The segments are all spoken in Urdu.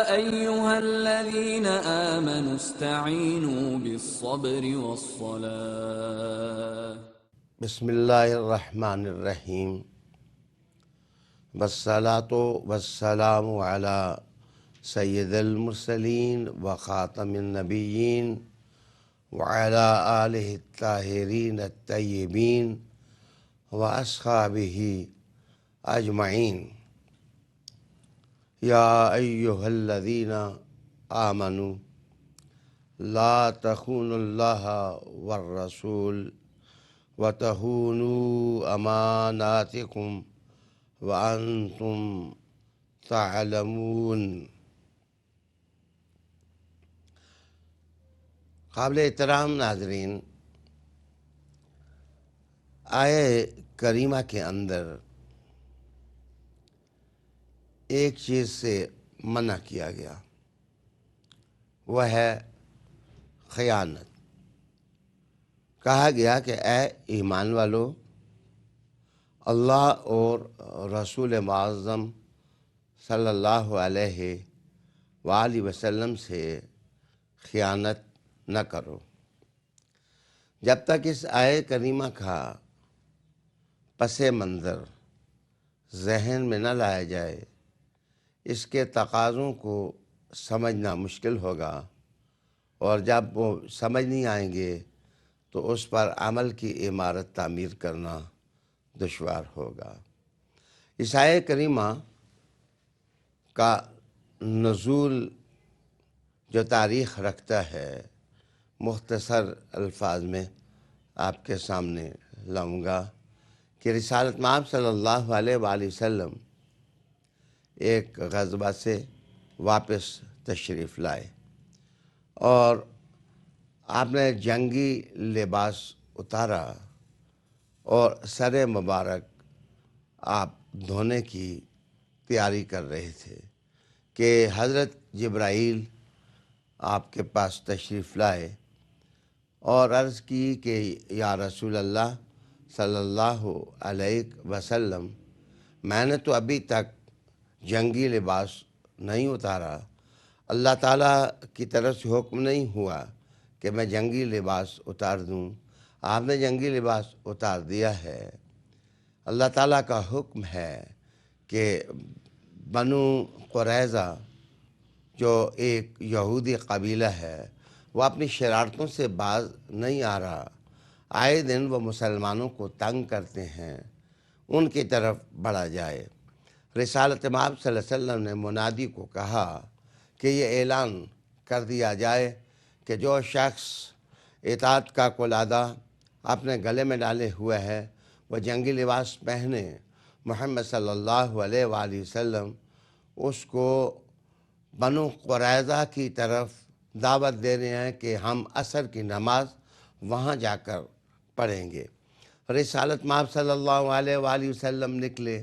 أيها الذين آمنوا استعينوا بالصبر والصلاة بسم اللہ الرحمن الرحیم والصلاۃ والسلام علی سید المرسلین وخاتم النبیین وعلی آلہ الطاہرین الطیبین واصحابہ اجمعین یا ایہا الذین آمنوا لا تخونوا اللہ والرسول وَتَخُونُوا أَمَانَاتِكُمْ وَأَنْتُمْ تَعْلَمُونَ۔ قابل احترام ناظرین، آیہ کریمہ کے اندر ایک چیز سے منع کیا گیا، وہ ہے خیانت۔ کہا گیا کہ اے ایمان والو، اللہ اور رسول معظم صلی اللہ علیہ وآلہ وسلم سے خیانت نہ کرو۔ جب تک اس آیہ کریمہ کا پس منظر ذہن میں نہ لایا جائے، اس کے تقاضوں کو سمجھنا مشکل ہوگا، اور جب وہ سمجھ نہیں آئیں گے تو اس پر عمل کی عمارت تعمیر کرنا دشوار ہوگا۔ اس آیہ کریمہ کا نزول جو تاریخ رکھتا ہے، مختصر الفاظ میں آپ کے سامنے لاؤں گا کہ رسالت مآب صلی اللہ علیہ وآلہ وسلم ایک غزوہ سے واپس تشریف لائے، اور آپ نے جنگی لباس اتارا اور سر مبارک آپ دھونے کی تیاری کر رہے تھے کہ حضرت جبرائیل آپ کے پاس تشریف لائے اور عرض کی کہ یا رسول اللہ صلی اللہ علیہ وسلم، میں نے تو ابھی تک جنگی لباس نہیں اتارا، اللہ تعالیٰ کی طرف سے حکم نہیں ہوا کہ میں جنگی لباس اتار دوں، آپ نے جنگی لباس اتار دیا ہے۔ اللہ تعالیٰ کا حکم ہے کہ بنو قریظہ جو ایک یہودی قبیلہ ہے، وہ اپنی شرارتوں سے باز نہیں آ رہا، آئے دن وہ مسلمانوں کو تنگ کرتے ہیں، ان کی طرف بڑھا جائے۔ رسالت مآب صلی اللہ علیہ وسلم نے منادی کو کہا کہ یہ اعلان کر دیا جائے کہ جو شخص اطاعت کا قلادہ اپنے گلے میں ڈالے ہوئے ہے، وہ جنگی لباس پہنے۔ محمد صلی اللہ علیہ وآلہ وسلم اس کو بنو قریظہ کی طرف دعوت دے رہے ہیں کہ ہم عصر کی نماز وہاں جا کر پڑھیں گے۔ رسالت مآب صلی اللہ علیہ وآلہ وسلم نکلے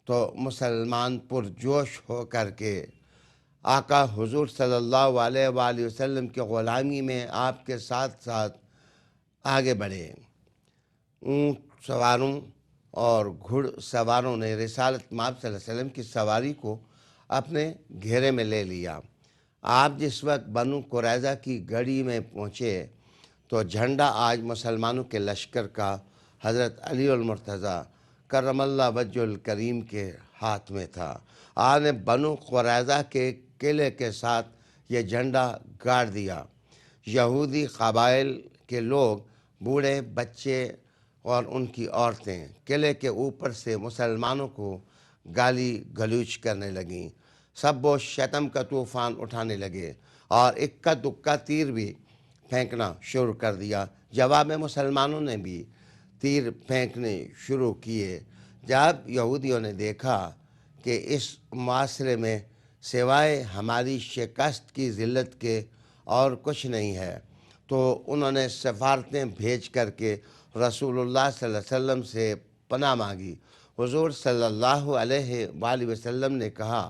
تو مسلمان پرجوش ہو کر کے آقا حضور صلی اللہ علیہ وآلہ وسلم کی غلامی میں آپ کے ساتھ ساتھ آگے بڑھے۔ اونٹ سواروں اور گھڑ سواروں نے رسالت مآب صلی اللہ علیہ وسلم کی سواری کو اپنے گھیرے میں لے لیا۔ آپ جس وقت بنو قریظہ کی گڑی میں پہنچے تو جھنڈا آج مسلمانوں کے لشکر کا حضرت علی المرتضیٰ کرم اللہ وجہ الکریم کے ہاتھ میں تھا۔ آپ نے بنو قریظہ کے قلعے کے ساتھ یہ جھنڈا گاڑ دیا۔ یہودی قبائل کے لوگ، بوڑھے، بچے اور ان کی عورتیں قلعے کے اوپر سے مسلمانوں کو گالی گلوچ کرنے لگیں، سب و شتم کا طوفان اٹھانے لگے اور اکا دکا تیر بھی پھینکنا شروع کر دیا۔ جواب میں مسلمانوں نے بھی تیر پھینکنے شروع کیے۔ جب یہودیوں نے دیکھا کہ اس معاشرے میں سوائے ہماری شکست کی ذلت کے اور کچھ نہیں ہے، تو انہوں نے سفارتیں بھیج کر کے رسول اللہ صلی اللہ علیہ وسلم سے پناہ مانگی۔ حضور صلی اللہ علیہ وآلہ وسلم نے کہا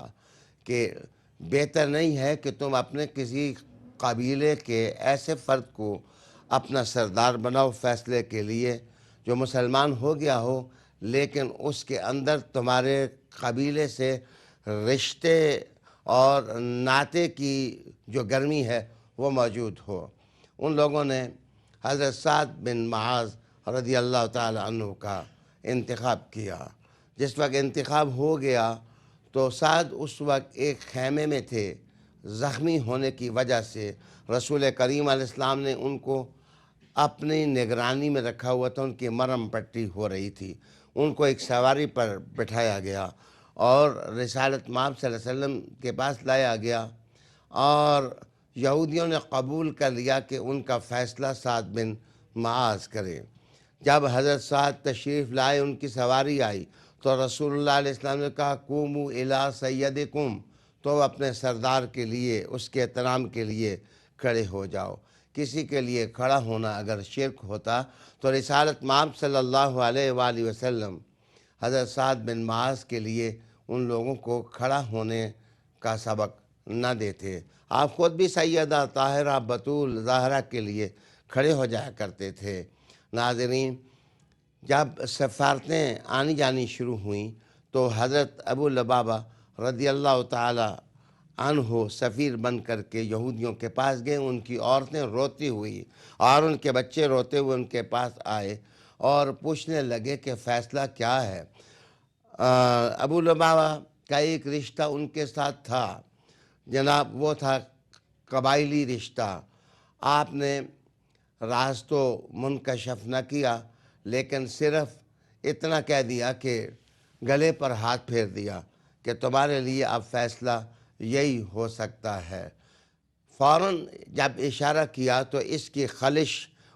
کہ بہتر نہیں ہے کہ تم اپنے کسی قبیلے کے ایسے فرد کو اپنا سردار بناؤ فیصلے کے لیے جو مسلمان ہو گیا ہو، لیکن اس کے اندر تمہارے قبیلے سے رشتے اور ناطے کی جو گرمی ہے وہ موجود ہو۔ ان لوگوں نے حضرت سعد بن معاذ رضی اللہ تعالی عنہ کا انتخاب کیا۔ جس وقت انتخاب ہو گیا تو سعد اس وقت ایک خیمے میں تھے، زخمی ہونے کی وجہ سے رسول کریم علیہ السلام نے ان کو اپنی نگرانی میں رکھا ہوا تھا، ان کی مرہم پٹی ہو رہی تھی، ان کو ایک سواری پر بٹھایا گیا اور رسالت مآب صلی اللہ علیہ وسلم کے پاس لایا گیا، اور یہودیوں نے قبول کر لیا کہ ان کا فیصلہ سعد بن معاذ کرے۔ جب حضرت سعد تشریف لائے، ان کی سواری آئی تو رسول اللہ علیہ السلام نے کہا قوموا الی سیدکم، تو اپنے سردار کے لیے، اس کے احترام کے لیے کھڑے ہو جاؤ۔ کسی کے لیے کھڑا ہونا اگر شرک ہوتا تو رسالت مآب صلی اللہ علیہ وآلہ وسلم حضرت سعد بن معاذ کے لیے ان لوگوں کو کھڑا ہونے کا سبق نہ دیتے۔ آپ خود بھی سیدہ طاہرہ بطول زہرا کے لیے کھڑے ہو جایا کرتے تھے۔ ناظرین، جب سفارتیں آنی جانی شروع ہوئیں تو حضرت ابو لبابہ رضی اللہ تعالی عنہ سفیر بن کر کے یہودیوں کے پاس گئے۔ ان کی عورتیں روتی ہوئی اور ان کے بچے روتے ہوئے ان کے پاس آئے اور پوچھنے لگے کہ فیصلہ کیا ہے۔ ابو لبابہ کا ایک رشتہ ان کے ساتھ تھا جناب، وہ تھا قبائلی رشتہ۔ آپ نے راز تو منکشف نہ کیا، لیکن صرف اتنا کہہ دیا کہ گلے پر ہاتھ پھیر دیا کہ تمہارے لیے اب فیصلہ یہی ہو سکتا ہے۔ فوراً جب اشارہ کیا تو اس کی خلش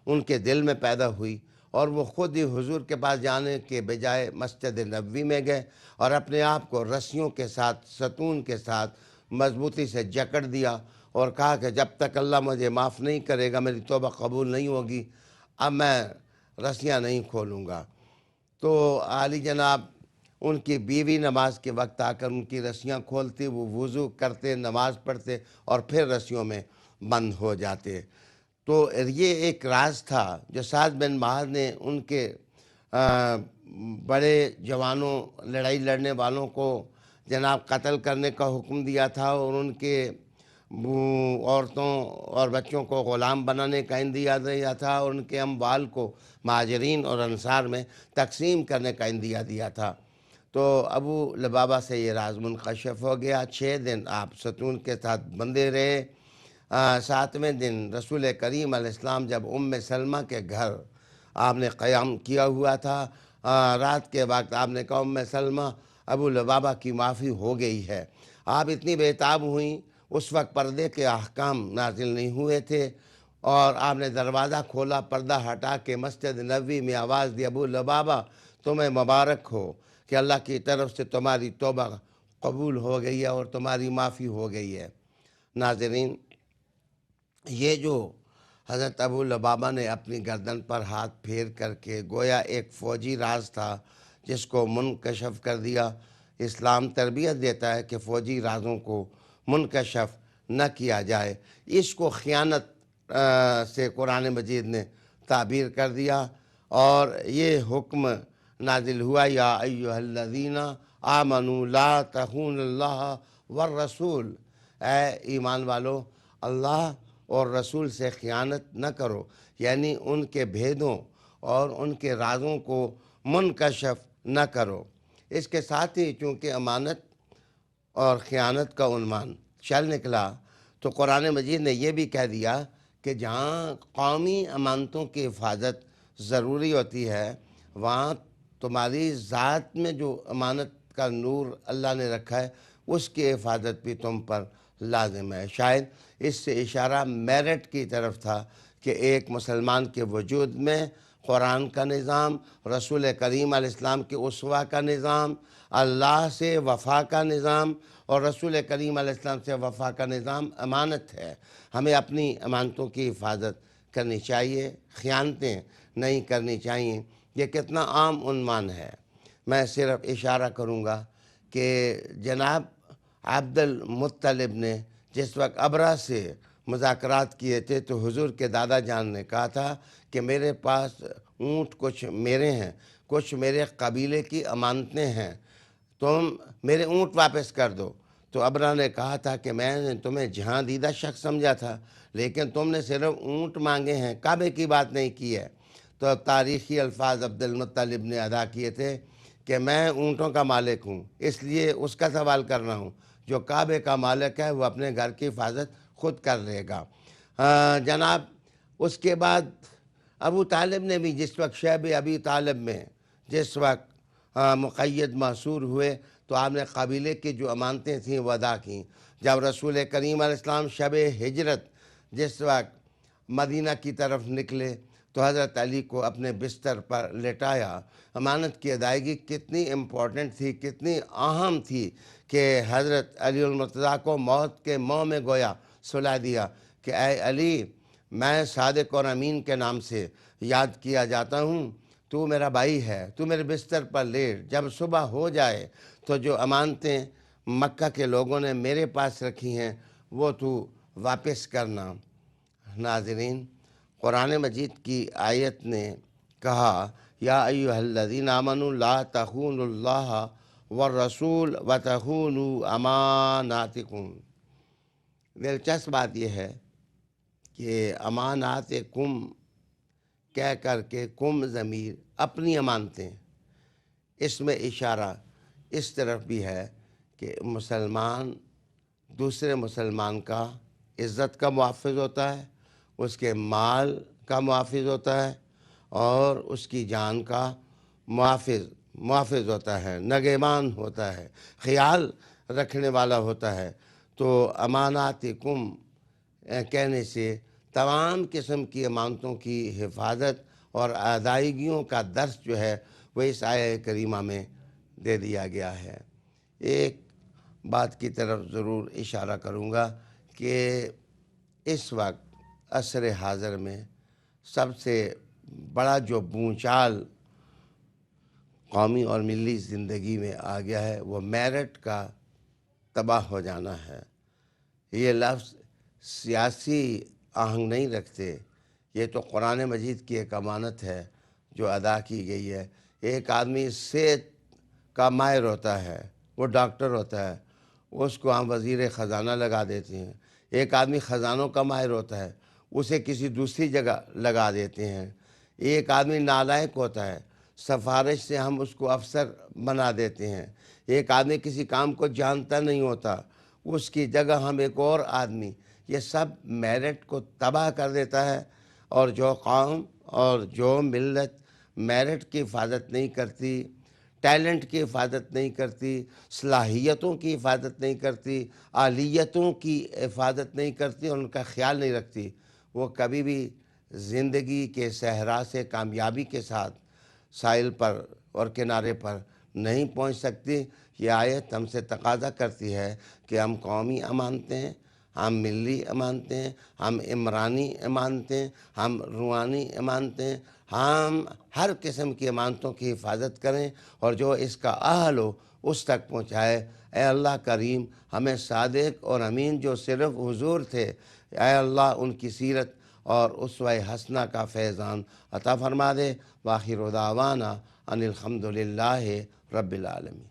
ان کے دل میں پیدا ہوئی اور وہ خود ہی حضور کے پاس جانے کے بجائے مسجد نبوی میں گئے اور اپنے آپ کو رسیوں کے ساتھ، ستون کے ساتھ مضبوطی سے جکڑ دیا اور کہا کہ جب تک اللہ مجھے معاف نہیں کرے گا، میری توبہ قبول نہیں ہوگی، اب میں رسیاں نہیں کھولوں گا۔ تو عالی جناب ان کی بیوی نماز کے وقت آ کر ان کی رسیاں کھولتی، وہ وضو کرتے، نماز پڑھتے اور پھر رسیوں میں بند ہو جاتے۔ تو یہ ایک راز تھا جو سعد بن معاذ نے ان کے بڑے جوانوں، لڑائی لڑنے والوں کو جناب قتل کرنے کا حکم دیا تھا اور ان کے عورتوں اور بچوں کو غلام بنانے کا اندیا دیا تھا اور ان کے اموال کو مہاجرین اور انصار میں تقسیم کرنے کا اندیا دیا تھا۔ تو ابو لبابہ سے یہ راز منکشف ہو گیا۔ 6 دن آپ ستون کے ساتھ بندے رہے۔ 7ویں دن رسول کریم علیہ السلام جب ام سلمہ کے گھر آپ نے قیام کیا ہوا تھا، رات کے وقت آپ نے کہا ام سلمہ ابو لبابہ کی معافی ہو گئی ہے۔ آپ اتنی بےتاب ہوئیں، اس وقت پردے کے احکام نازل نہیں ہوئے تھے، اور آپ نے دروازہ کھولا، پردہ ہٹا کے مسجد نبوی میں آواز دی ابو لبابہ تمہیں مبارک ہو کہ اللہ کی طرف سے تمہاری توبہ قبول ہو گئی ہے اور تمہاری معافی ہو گئی ہے۔ ناظرین، یہ جو حضرت ابو لبابہ نے اپنی گردن پر ہاتھ پھیر کر کے گویا ایک فوجی راز تھا جس کو منکشف کر دیا۔ اسلام تربیت دیتا ہے کہ فوجی رازوں کو منکشف نہ کیا جائے۔ اس کو خیانت سے قرآن مجید نے تعبیر کر دیا اور یہ حکم نازل ہوا یا ایھا الذین آمنوا لا تخونوا اللہ والرسول، اے ایمان والو اللہ اور رسول سے خیانت نہ کرو، یعنی ان کے بھیدوں اور ان کے رازوں کو منکشف نہ کرو۔ اس کے ساتھ ہی چونکہ امانت اور خیانت کا عنوان چل نکلا تو قرآن مجید نے یہ بھی کہہ دیا کہ جہاں قومی امانتوں کی حفاظت ضروری ہوتی ہے، وہاں تمہاری ذات میں جو امانت کا نور اللہ نے رکھا ہے اس کی حفاظت بھی تم پر لازم ہے۔ شاید اس سے اشارہ میرٹ کی طرف تھا کہ ایک مسلمان کے وجود میں قرآن کا نظام، رسول کریم علیہ السلام کے اسوہ کا نظام، اللہ سے وفا کا نظام اور رسول کریم علیہ السلام سے وفا کا نظام امانت ہے۔ ہمیں اپنی امانتوں کی حفاظت کرنی چاہیے، خیانتیں نہیں کرنی چاہیے۔ یہ کتنا عام عنوان ہے۔ میں صرف اشارہ کروں گا کہ جناب عبد المطلب نے جس وقت ابرہ سے مذاکرات کیے تھے تو حضور کے دادا جان نے کہا تھا کہ میرے پاس اونٹ کچھ میرے ہیں، کچھ میرے قبیلے کی امانتیں ہیں، تم میرے اونٹ واپس کر دو۔ تو ابرہ نے کہا تھا کہ میں نے تمہیں جہاں دیدہ شخص سمجھا تھا، لیکن تم نے صرف اونٹ مانگے ہیں، کعبے کی بات نہیں کی ہے۔ تو تاریخی الفاظ عبد المطلب نے ادا کیے تھے کہ میں اونٹوں کا مالک ہوں، اس لیے اس کا سوال کر رہا ہوں۔ جو کعبے کا مالک ہے وہ اپنے گھر کی حفاظت خود کر لے گا۔ جناب اس کے بعد ابو طالب نے بھی جس وقت شیب ابی طالب میں جس وقت مقید محصور ہوئے تو آپ نے قبیلے کی جو امانتیں تھیں وہ ادا کیں۔ جب رسول کریم علیہ السلام شب ہجرت جس وقت مدینہ کی طرف نکلے تو حضرت علی کو اپنے بستر پر لٹایا۔ امانت کی ادائیگی کتنی امپورٹنٹ تھی، کتنی اہم تھی کہ حضرت علی المرتضیٰ کو موت کے منہ میں گویا سلا دیا کہ اے علی، میں صادق اور امین کے نام سے یاد کیا جاتا ہوں، تو میرا بھائی ہے، تو میرے بستر پر لیٹ، جب صبح ہو جائے تو جو امانتیں مکہ کے لوگوں نے میرے پاس رکھی ہیں وہ تو واپس کرنا۔ ناظرین، قرآن مجید کی آیت نے کہا یا ایھا الذین آمنوا لا تخونوا اللہ والرسول وتخونوا اماناتکم۔ دلچسپ بات یہ ہے کہ اماناتکم کہہ کر کے کم ضمیر اپنی امانتیں، اس میں اشارہ اس طرف بھی ہے کہ مسلمان دوسرے مسلمان کا عزت کا محافظ ہوتا ہے، اس کے مال کا محافظ ہوتا ہے اور اس کی جان کا محافظ ہوتا ہے، نگہبان ہوتا ہے، خیال رکھنے والا ہوتا ہے۔ تو اماناتکم کہنے سے تمام قسم کی امانتوں کی حفاظت اور ادائیگیوں کا درس جو ہے وہ اس آیہ کریمہ میں دے دیا گیا ہے۔ ایک بات کی طرف ضرور اشارہ کروں گا کہ اس وقت عصر حاضر میں سب سے بڑا جو بونچال قومی اور ملی زندگی میں آ گیا ہے وہ میرٹ کا تباہ ہو جانا ہے۔ یہ لفظ سیاسی آہنگ نہیں رکھتے، یہ تو قرآن مجید کی ایک امانت ہے جو ادا کی گئی ہے۔ ایک آدمی صحت کا ماہر ہوتا ہے، وہ ڈاکٹر ہوتا ہے، اس کو ہم وزیر خزانہ لگا دیتے ہیں۔ ایک آدمی خزانوں کا ماہر ہوتا ہے، اسے کسی دوسری جگہ لگا دیتے ہیں۔ ایک آدمی نالائق ہوتا ہے، سفارش سے ہم اس کو افسر بنا دیتے ہیں۔ ایک آدمی کسی کام کو جانتا نہیں ہوتا، اس کی جگہ ہم ایک اور آدمی، یہ سب میرٹ کو تباہ کر دیتا ہے۔ اور جو قوم اور جو ملت میرٹ کی حفاظت نہیں کرتی، ٹیلنٹ کی حفاظت نہیں کرتی، صلاحیتوں کی حفاظت نہیں کرتی، اہلیتوں کی حفاظت نہیں کرتی اور ان کا خیال نہیں رکھتی، وہ کبھی بھی زندگی کے صحرا سے کامیابی کے ساتھ ساحل پر اور کنارے پر نہیں پہنچ سکتی۔ یہ آیت ہم سے تقاضا کرتی ہے کہ ہم قومی امانتیں، ہم ملی امانتیں، ہم عمرانی امانتیں، ہم روحانی امانتیں، ہم ہر قسم کی امانتوں کی حفاظت کریں اور جو اس کا اہل ہو اس تک پہنچائے۔ اے اللہ کریم، ہمیں صادق اور امین جو صرف حضور تھے، اے اللہ ان کی سیرت اور اسوہ حسنہ کا فیضان عطا فرما دے۔ وآخر دعوانا ان الحمد للہ رب العالمین۔